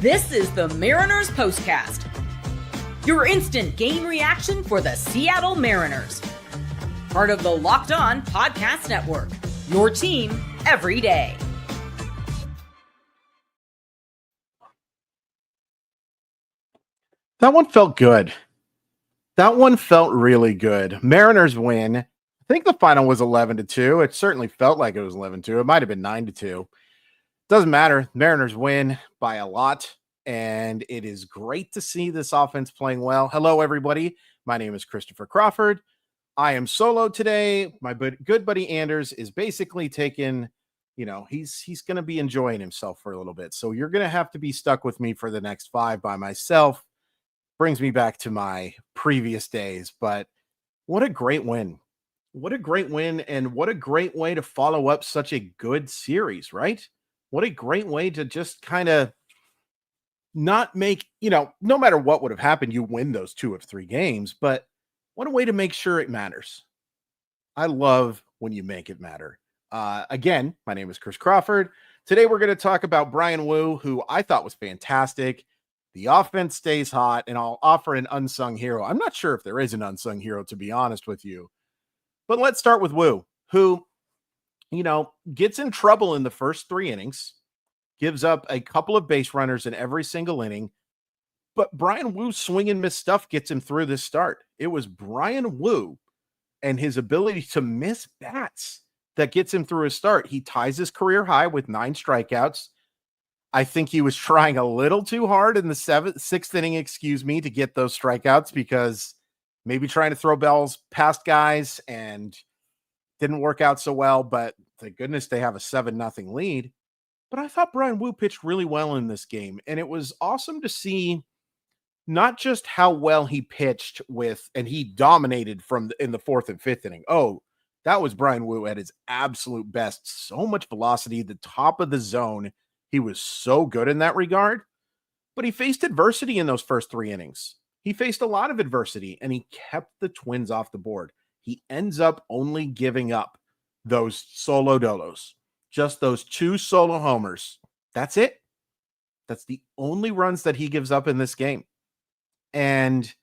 This is the Mariners POSTCAST, your instant game reaction for the Seattle Mariners. Part of the Locked On Podcast Network, your team every day. That one felt good. That one felt really good. Mariners win. I think the final was 11-2. It certainly felt like it was 11-2. It might have been 9-2. Doesn't matter. Mariners win by a lot, and it is great to see this offense playing well. Hello, everybody. My name is Christopher Crawford. I am solo today. My good buddy Anders is basically taking, he's going to be enjoying himself for a little bit. So you're going to have to be stuck with me for the next 5 by myself. Brings me back to my previous days, but what a great win. What a great win, and what a great way to follow up such a good series, right? What a great way to just kind of not make, no matter what would have happened, you win those 2 of 3 games, but what a way to make sure it matters. I love when you make it matter. Again, my name is Chris Crawford. Today, we're going to talk about Bryan Woo, who I thought was fantastic. The offense stays hot, and I'll offer an unsung hero. I'm not sure if there is an unsung hero, to be honest with you. But let's start with Woo, who, gets in trouble in the first 3 innings, gives up a couple of base runners in every single inning. But Bryan Woo's swing and miss stuff gets him through this start. It was Bryan Woo and his ability to miss bats that gets him through his start. He ties his career high with 9 strikeouts. I think he was trying a little too hard in the 6th inning, to get those strikeouts, because maybe trying to throw balls past guys and didn't work out so well, but thank goodness they have a 7-0 lead. But I thought Bryan Woo pitched really well in this game, and it was awesome to see not just how well he pitched and he dominated in the 4th and 5th inning. Oh, that was Bryan Woo at his absolute best. So much velocity, the top of the zone. He was so good in that regard, but he faced adversity in those first 3 innings. He faced a lot of adversity, and he kept the Twins off the board. He ends up only giving up those solo dolos, just those 2 solo homers. That's it. That's the only runs that he gives up in this game. And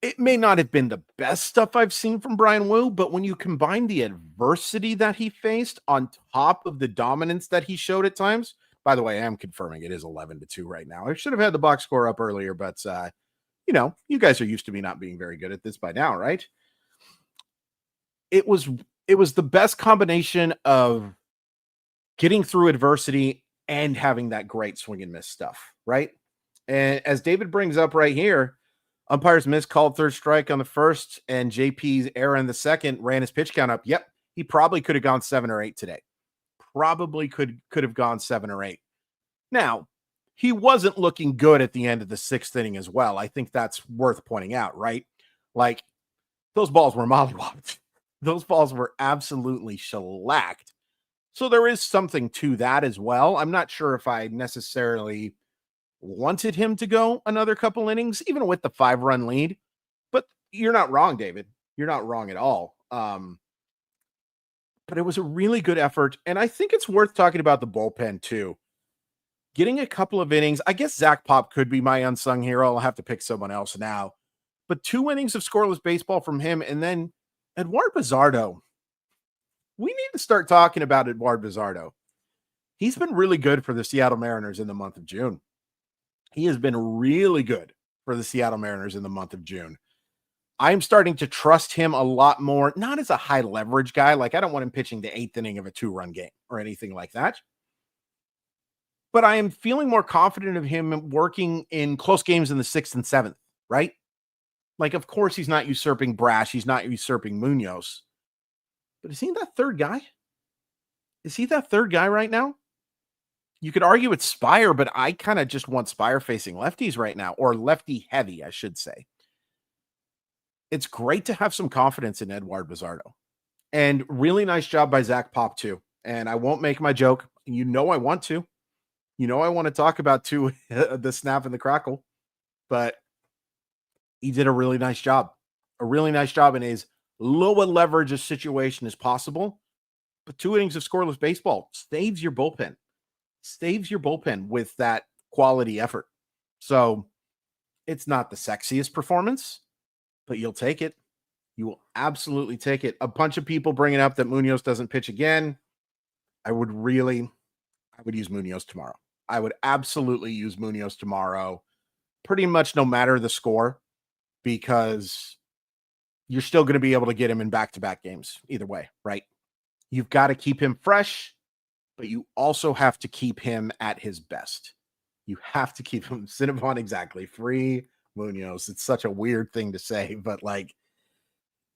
it may not have been the best stuff I've seen from Bryan Woo, but when you combine the adversity that he faced on top of the dominance that he showed at times, by the way, I am confirming it is 11-2 right now. I should have had the box score up earlier, but you guys are used to me not being very good at this by now, right? It was the best combination of getting through adversity and having that great swing and miss stuff, right? And as David brings up right here, umpires miscalled 3rd strike on the 1st, and JP's error in the 2nd ran his pitch count up. Yep, he probably could have gone 7 or 8 today. Probably could have gone 7 or 8. Now, he wasn't looking good at the end of the 6th inning as well. I think that's worth pointing out, right? Like, those balls were mollywopped. Those balls were absolutely shellacked. So there is something to that as well. I'm not sure if I necessarily wanted him to go another couple innings, even with the 5-run lead. But you're not wrong, David. You're not wrong at all. But it was a really good effort. And I think it's worth talking about the bullpen too. Getting a couple of innings. I guess Zach Pop could be my unsung hero. I'll have to pick someone else now. But 2 innings of scoreless baseball from him. And then Eduard Bazardo. We need to start talking about Eduard Bazardo. He's been really good for the Seattle Mariners in the month of June. He has been really good for the Seattle Mariners in the month of June. I'm starting to trust him a lot more, not as a high leverage guy. Like, I don't want him pitching the 8th inning of a 2-run game or anything like that. But I am feeling more confident of him working in close games in the 6th and 7th, right? Like, of course, he's not usurping Brash. He's not usurping Munoz. But is he that 3rd guy? Is he that 3rd guy right now? You could argue it's Spire, but I kind of just want Spire facing lefties right now, or lefty heavy, I should say. It's great to have some confidence in Eduard Bazardo. And really nice job by Zach Pop, too. And I won't make my joke. I want to. I want to talk about, too, the snap and the crackle. But he did a really nice job. A really nice job in as low a leverage a situation as possible. But 2 innings of scoreless baseball saves your bullpen. Saves your bullpen with that quality effort. So it's not the sexiest performance, but you'll take it. You will absolutely take it. A bunch of people bringing up that Munoz doesn't pitch again. I would use Munoz tomorrow. I would absolutely use Munoz tomorrow, pretty much no matter the score, because you're still going to be able to get him in back-to-back games either way, right? You've got to keep him fresh, but you also have to keep him at his best. You have to keep him Cinnabon exactly. Free Munoz. It's such a weird thing to say, but like,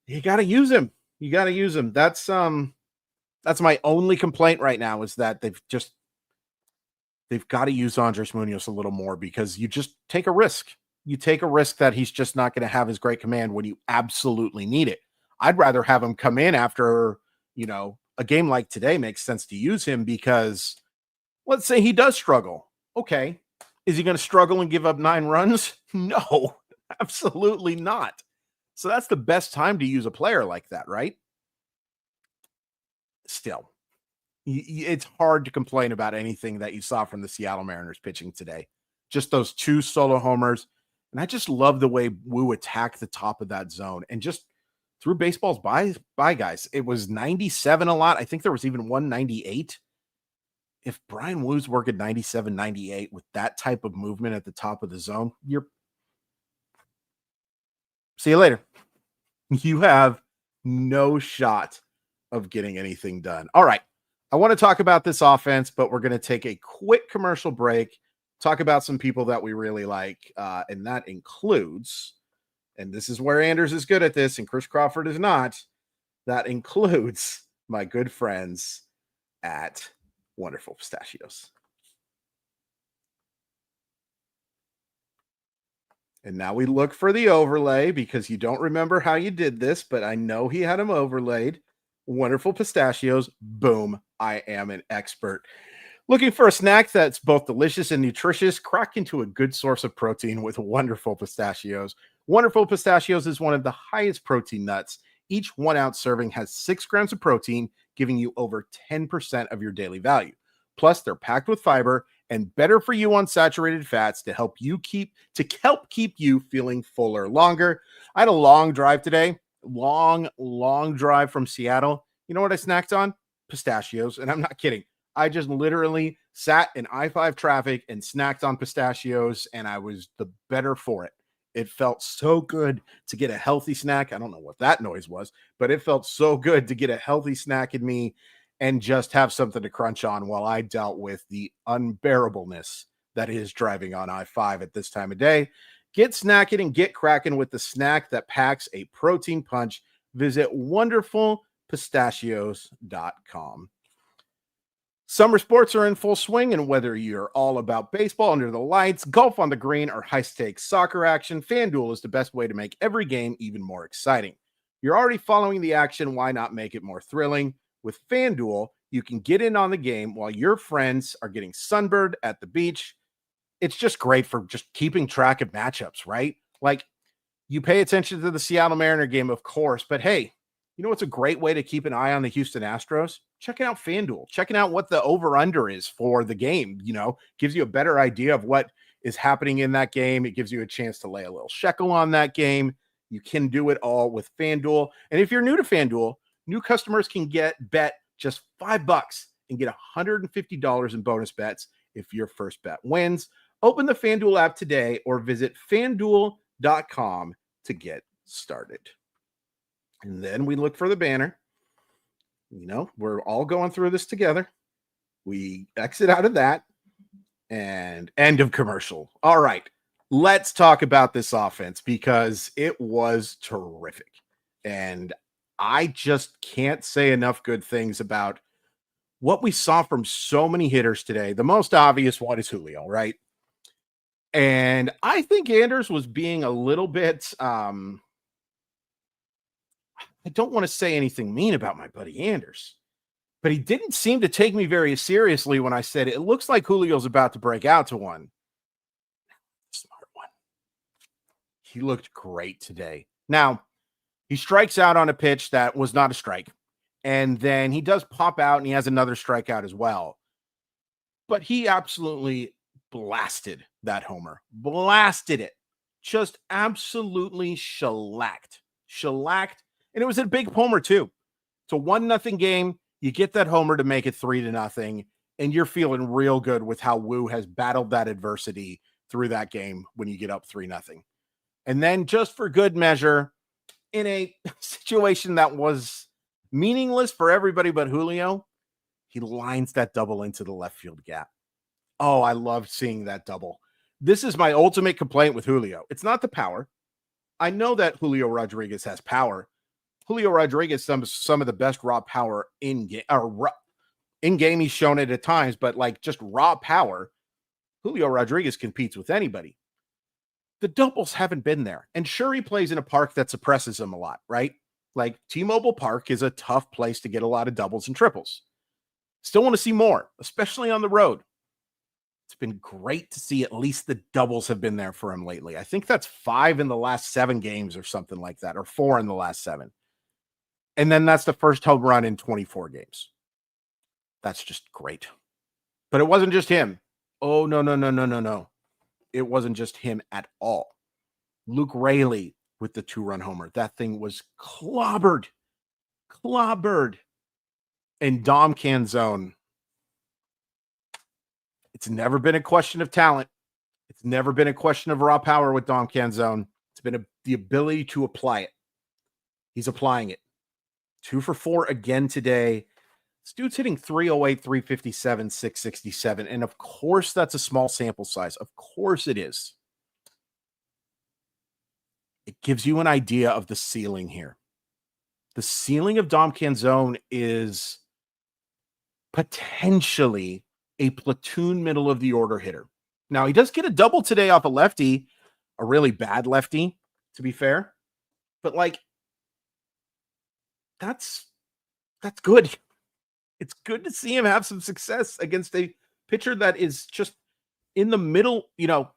you got to use him. You got to use him. That's my only complaint right now, is that they've got to use Andres Munoz a little more, because you just take a risk. You take a risk that he's just not going to have his great command when you absolutely need it. I'd rather have him come in after, a game like today makes sense to use him, because let's say he does struggle. Okay. Is he going to struggle and give up 9 runs? No, absolutely not. So that's the best time to use a player like that, right? Still, it's hard to complain about anything that you saw from the Seattle Mariners pitching today. Just those 2 solo homers. And I just love the way Wu attacked the top of that zone and just threw baseballs by guys. It was 97 a lot. I think there was even 198. If Brian Wu's working 97, 98 with that type of movement at the top of the zone, see you later. You have no shot of getting anything done. All right. I want to talk about this offense, but we're going to take a quick commercial break, talk about some people that we really like. And that includes, and this is where Anders is good at this and Chris Crawford is not, that includes my good friends at Wonderful Pistachios. And now we look for the overlay, because you don't remember how you did this, but I know he had them overlaid. Wonderful Pistachios. Boom. I am an expert. Looking for a snack that's both delicious and nutritious? Crack into a good source of protein with Wonderful Pistachios. Wonderful Pistachios is one of the highest protein nuts. Each 1 ounce serving has 6 grams of protein, giving you over 10% of your daily value. Plus, they're packed with fiber and better for you unsaturated fats to help keep you feeling fuller longer. I had a long drive today. Long drive from Seattle. You know what I snacked on? Pistachios. And I'm not kidding. I just literally sat in I-5 traffic and snacked on pistachios, and I was the better for it. It felt so good to get a healthy snack. I don't know what that noise was, but it felt so good to get a healthy snack in me and just have something to crunch on while I dealt with the unbearableness that is driving on I-5 at this time of day. Get snacking and get cracking with the snack that packs a protein punch. Visit wonderfulpistachios.com. Summer sports are in full swing, and whether you're all about baseball under the lights, golf on the green, or high-stakes soccer action, FanDuel is the best way to make every game even more exciting. You're already following the action. Why not make it more thrilling? With FanDuel, you can get in on the game while your friends are getting sunburned at the beach. It's just great for just keeping track of matchups, right? Like, you pay attention to the Seattle Mariner game, of course, but hey, you know what's a great way to keep an eye on the Houston Astros? Checking out FanDuel, checking out what the over-under is for the game, gives you a better idea of what is happening in that game. It gives you a chance to lay a little shekel on that game. You can do it all with FanDuel. And if you're new to FanDuel, new customers can bet just $5 and get $150 in bonus bets if your first bet wins. Open the FanDuel app today or visit FanDuel.com to get started. And then we look for the banner. We're all going through this together. We exit out of that and end of commercial. All right, let's talk about this offense, because it was terrific. And I just can't say enough good things about what we saw from so many hitters today. The most obvious one is Julio, right? And I think Anders was being a little bit, I don't want to say anything mean about my buddy Anders, but he didn't seem to take me very seriously when I said it looks like Julio's about to break out to one. Smart one. He looked great today. Now, he strikes out on a pitch that was not a strike, and then he does pop out and he has another strikeout as well. But he absolutely blasted that homer. Blasted it. Just absolutely shellacked. Shellacked. And it was a big homer, too. It's a 1-0 game. You get that homer to make it 3-0, and you're feeling real good with how Woo has battled that adversity through that game when you get up 3-0. And then just for good measure, in a situation that was meaningless for everybody but Julio, he lines that double into the left field gap. Oh, I loved seeing that double. This is my ultimate complaint with Julio. It's not the power. I know that Julio Rodriguez has power. Julio Rodriguez, some of the best raw power in game, or in game. He's shown it at times, but like just raw power, Julio Rodriguez competes with anybody. The doubles haven't been there. And sure, he plays in a park that suppresses him a lot, right? Like T-Mobile Park is a tough place to get a lot of doubles and triples. Still want to see more, especially on the road. It's been great to see at least the doubles have been there for him lately. I think that's 5 in the last 7 games or something like that, or 4 in the last 7. And then that's the first home run in 24 games. That's just great. But it wasn't just him. Oh, no. It wasn't just him at all. Luke Raley with the 2-run homer. That thing was clobbered. And Dom Canzone. It's never been a question of talent. It's never been a question of raw power with Dom Canzone. It's been the ability to apply it. He's applying it. 2 for 4 again today. This dude's hitting 308, 357, 667. And of course, that's a small sample size. Of course it is. It gives you an idea of the ceiling here. The ceiling of Dom Canzone is potentially a platoon middle of the order hitter. Now, he does get a double today off a lefty, a really bad lefty, to be fair. But like, that's good. It's good to see him have some success against a pitcher that is just in the middle. You know,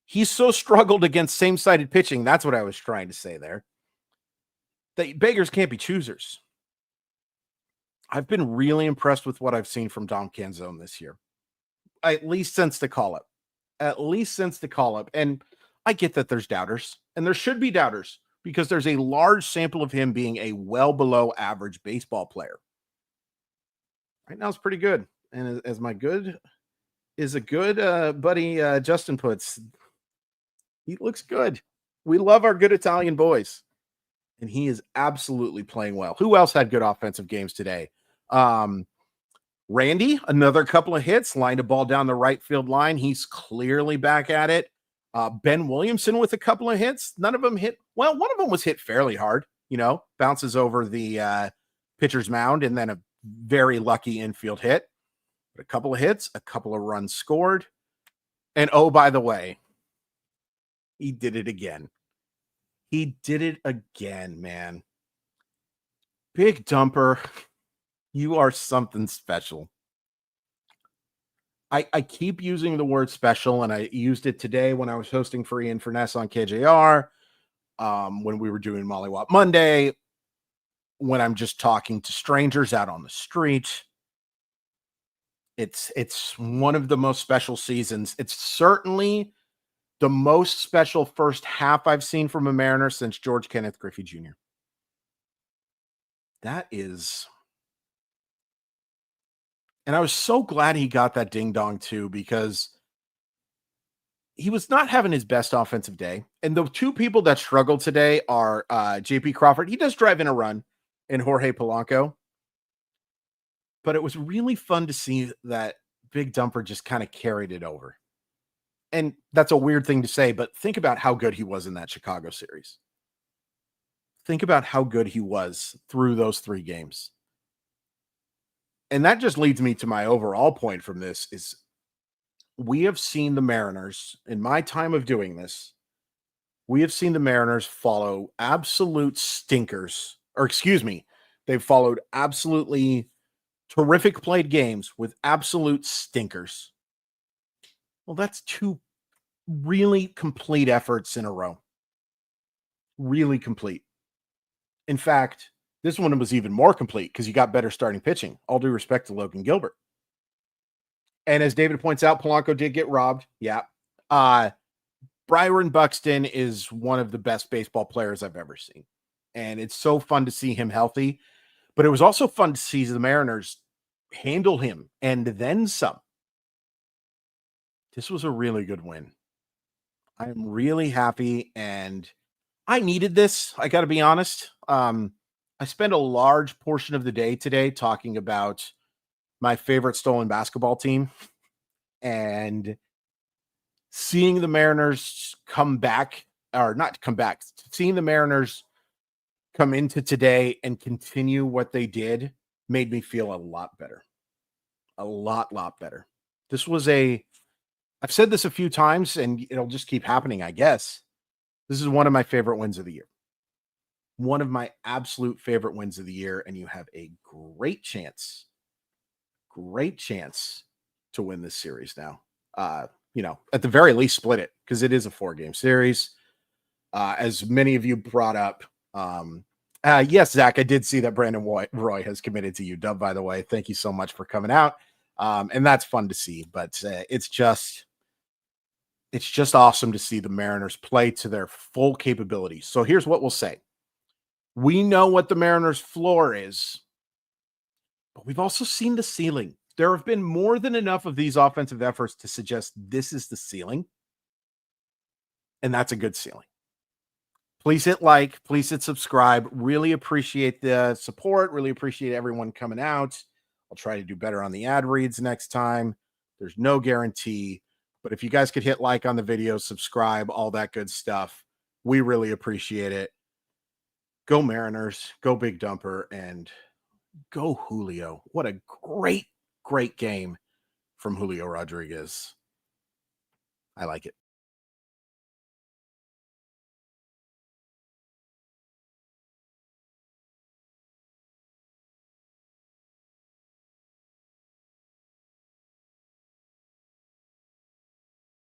he's so struggled against same-sided pitching. That's what I was trying to say there. That beggars can't be choosers. I've been really impressed with what I've seen from Dom Canzone this year, at least since the call-up. And I get that there's doubters, and there should be doubters, because there's a large sample of him being a well below average baseball player. Right now it's pretty good. And as my good is a good buddy Justin puts, he looks good. We love our good Italian boys. And he is absolutely playing well. Who else had good offensive games today? Randy, another couple of hits, lined a ball down the right field line. He's clearly back at it. Ben Williamson with a couple of hits. None of them hit. Well, one of them was hit fairly hard, bounces over the pitcher's mound, and then a very lucky infield hit. But a couple of hits, a couple of runs scored. And oh, by the way, he did it again. He did it again, man. Big Dumper, you are something special. I keep using the word special, and I used it today when I was hosting for Ian Furness on KJR, when we were doing Mollywop Monday, when I'm just talking to strangers out on the street. It's one of the most special seasons. It's certainly the most special first half I've seen from a Mariner since George Kenneth Griffey Jr. That is... And I was so glad he got that ding dong too, because he was not having his best offensive day. And the 2 people that struggled today are JP Crawford. He does drive in a run, and Jorge Polanco. But it was really fun to see that Big Dumper just kind of carried it over. And that's a weird thing to say, but think about how good he was in that Chicago series. Think about how good he was through those 3 games. And that just leads me to my overall point from this is we have seen the Mariners, in my time of doing this, we have seen the Mariners follow absolute stinkers, or excuse me, they've followed absolutely terrific played games with absolute stinkers. Well, that's 2 really complete efforts in a row. Really complete. In fact, this one was even more complete because you got better starting pitching. All due respect to Logan Gilbert. And as David points out, Polanco did get robbed. Yeah. Byron Buxton is one of the best baseball players I've ever seen. And it's so fun to see him healthy. But it was also fun to see the Mariners handle him and then some. This was a really good win. I'm really happy, and I needed this. I got to be honest. I spent a large portion of the day today talking about my favorite stolen basketball team, and seeing the Mariners come back, or not come back, seeing the Mariners come into today and continue what they did made me feel a lot better. A lot better. This was I've said this a few times and it'll just keep happening, I guess. This is one of my favorite wins of the year. One of my absolute favorite wins of the year. And you have a great chance to win this series now. At the very least, split it, because it is a 4-game series. As many of you brought up, yes, Zach, I did see that Brandon Roy has committed to UW, by the way. Thank you so much for coming out. And that's fun to see, but it's just awesome to see the Mariners play to their full capability. So here's what we'll say. We know what the Mariners' floor is, but we've also seen the ceiling. There have been more than enough of these offensive efforts to suggest this is the ceiling, and that's a good ceiling. Please hit like, please hit subscribe. Really appreciate the support. Really appreciate everyone coming out. I'll try to do better on the ad reads next time. There's no guarantee, but if you guys could hit like on the video, subscribe, all that good stuff, we really appreciate it. Go Mariners, go Big Dumper, and go Julio. What a great game from Julio Rodriguez. I like it.